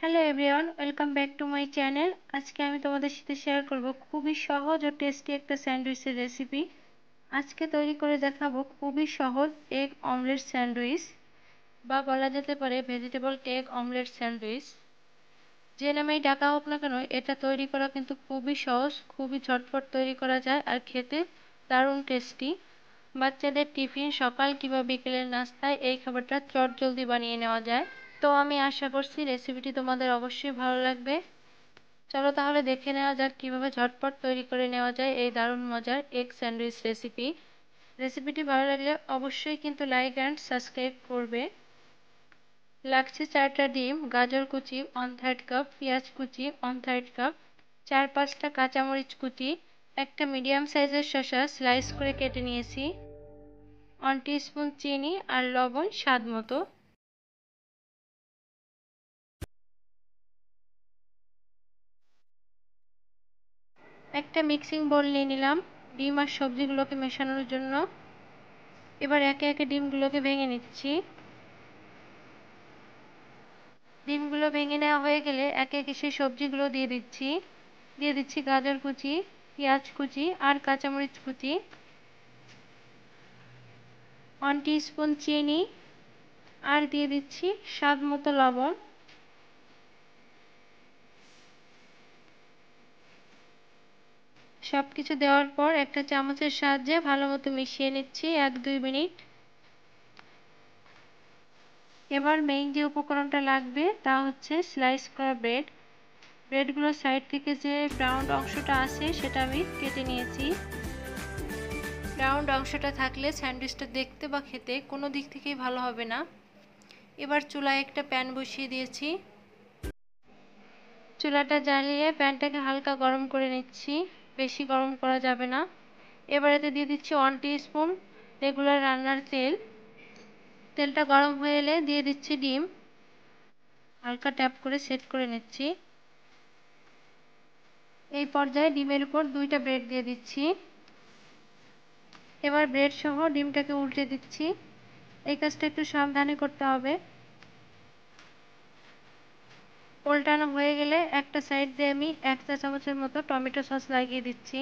Hello everyone, welcome back to my channel. আজকে আমি তোমাদের সাথে শেয়ার করব খুবই সহজ ও টেস্টি একটা স্যান্ডউইচের রেসিপি। আজকে তৈরি করে দেখাবো খুবই সহজ এগ অমলেট স্যান্ডউইচ, বা বলা যেতে পারে ভেজিটেবল এগ অমলেট স্যান্ডউইচ। যে নামেই ডাকা হোক না কেন, এটা তৈরি করা কিন্তু খুবই সহজ, খুবই ঝটপট তৈরি করা যায় আর খেতে দারুণ টেস্টি। বাচ্চাদের টিফিন, সকাল কিংবা বিকেলের নাস্তায় এই খাবারটা চটজলদি বানিয়ে নেওয়া যায়। তো আমি আশা করছি রেসিপিটি তোমাদের অবশ্যই ভালো লাগবে। চলো তাহলে দেখে নেওয়া যাক কীভাবে ঝটপট তৈরি করে নেওয়া যায় এই দারুণ মজার এগ স্যান্ডউইচ রেসিপিটি ভালো লাগলে অবশ্যই কিন্তু লাইক অ্যান্ড সাবস্ক্রাইব করবে। লাগছে 4টা ডিম, গাজর কুচি 1/3 কাপ, পেঁয়াজ কুচি 1/3 কাপ, 4-5টা কাঁচামরিচ কুচি, একটা মিডিয়াম সাইজের শসা স্লাইস করে কেটে নিয়েছি, 1 টিস্পুন চিনি আর লবণ স্বাদ মতো। একটা মিক্সিং বোল নিয়ে নিলাম ডিম আর সবজিগুলোকে মেশানোর জন্য। এবার একে একে ডিমগুলোকে ভেঙে নিচ্ছি। ডিমগুলো ভেঙে নেওয়া হয়ে গেলে একে একে সেই সবজিগুলো দিয়ে দিচ্ছি গাজর কুচি, পেঁয়াজ কুচি আর কাঁচামরিচ কুচি, 1 টিস্পুন চিনি আর দিয়ে দিচ্ছি স্বাদ মতো লবণ। সবকিছু দেওয়ার পর একটা চামচের সাহায্যে ভালো মতো মিশিয়ে নিচ্ছি 1-2 মিনিট। এবার মেইন যে উপকরণটা লাগবে তা হচ্ছে স্লাইস করা ব্রেডগুলোর সাইড থেকে যে ব্রাউন অংশটা আছে সেটা আমি কেটে নিয়েছি। ব্রাউন অংশটা থাকলে স্যান্ডউইচটা দেখতে বা খেতে কোনো দিক থেকেই ভালো হবে না। এবার চুলায় একটা প্যান বসিয়ে দিয়েছি। চুলাটা জ্বালিয়ে প্যানটাকে হালকা গরম করে নিচ্ছি, বেশি গরম করা যাবে না। এবার এতে দিয়ে দিচ্ছি 1 টিস্পুন রেগুলার রান্নার তেলটা গরম হয়ে এলে দিয়ে দিচ্ছি ডিম, হালকা ট্যাপ করে সেট করে নিচ্ছি। এই পর্যায়ে ডিমের উপর 2টা ব্রেড দিয়ে দিচ্ছি। এবার ব্রেড সহ ডিমটাকে উল্টে দিচ্ছি। এই কাজটা একটু সাবধানে করতে হবে। উল্টানো হয়ে গেলে একটা সাইড দিয়ে আমি 1 চা চামচের মতো টমেটো সস লাগিয়ে দিচ্ছি।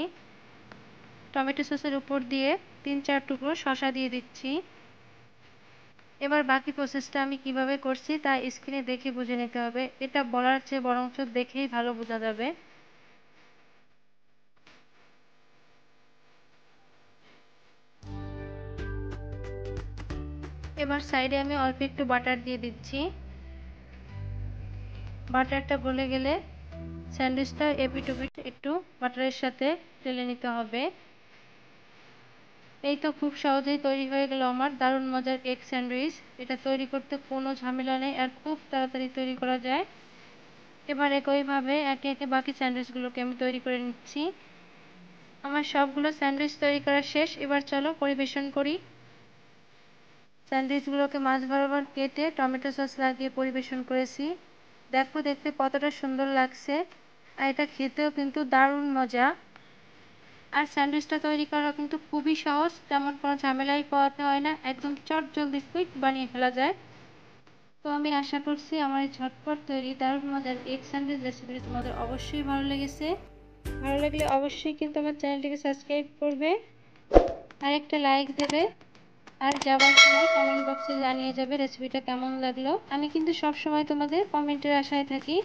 টমেটো সসের উপর দিয়ে 3-4 টুকরো শসা দিয়ে দিচ্ছি। এবার বাকি প্রসেসটা আমি কিভাবে করছি তা স্ক্রিনে দেখে বুঝে নিতে হবে। এটা বলার চেয়ে বরঞ্চ দেখেই ভালো বোঝা যাবে। এবার সাইডে আমি অল্প একটু বাটার দিয়ে দিচ্ছি। বাটারটা গলে গেলে স্যান্ডউইচটা এপিট ওপিট একটু বাটারের সাথে ঢেলে নিতে হবে। এই তো খুব সহজেই তৈরি হয়ে গেল আমার দারুণ মজার এগ স্যান্ডউইচ। এটা তৈরি করতে কোনো ঝামেলা নেই আর খুব তাড়াতাড়ি তৈরি করা যায়। এবার একইভাবে একে একে বাকি স্যান্ডউইচগুলোকে আমি তৈরি করে নিচ্ছি। আমার সবগুলো স্যান্ডউইচ তৈরি করা শেষ। এবার চলো পরিবেশন করি। স্যান্ডউইচগুলোকে মাঝ বরাবর কেটে টমেটো সস লাগিয়ে পরিবেশন করেছি। দেখো দেখতে কতটা সুন্দর লাগছে, আর এটা খেতেও কিন্তু দারুণ মজা। আর স্যান্ডউইচটা তৈরি করা কিন্তু খুবই সহজ, তেমন কোনো ঝামেলাই পোহাতে হয় না, একদম চটজলদি কুইক বানিয়ে ফেলা যায়। তো আমি আশা করছি আমার এই ঝটপট তৈরি দারুণ মজার এগ স্যান্ডউইচ রেসিপিটি তোমাদের অবশ্যই ভালো লেগেছে। ভালো লাগলে অবশ্যই কিন্তু আমার চ্যানেলটিকে সাবস্ক্রাইব করবে আর একটা লাইক দেবে। আর যাবার সময় কমেন্ট বক্সে জানিয়ে যাবে রেসিপিটা কেমন লাগলো। আমি কিন্তু সবসময় তোমাদের কমেন্টের আশায় থাকি।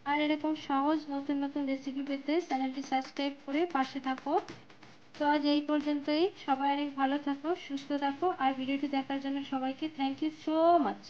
আর এরকম সহজ নতুন নতুন রেসিপি পেতে চ্যানেলটি সাবস্ক্রাইব করে পাশে থাকো। তো আজ এই পর্যন্তই। সবাই অনেক ভালো থাকো, সুস্থ থাকো, আর ভিডিওটি দেখার জন্য সবাইকে থ্যাংক ইউ সো মাচ।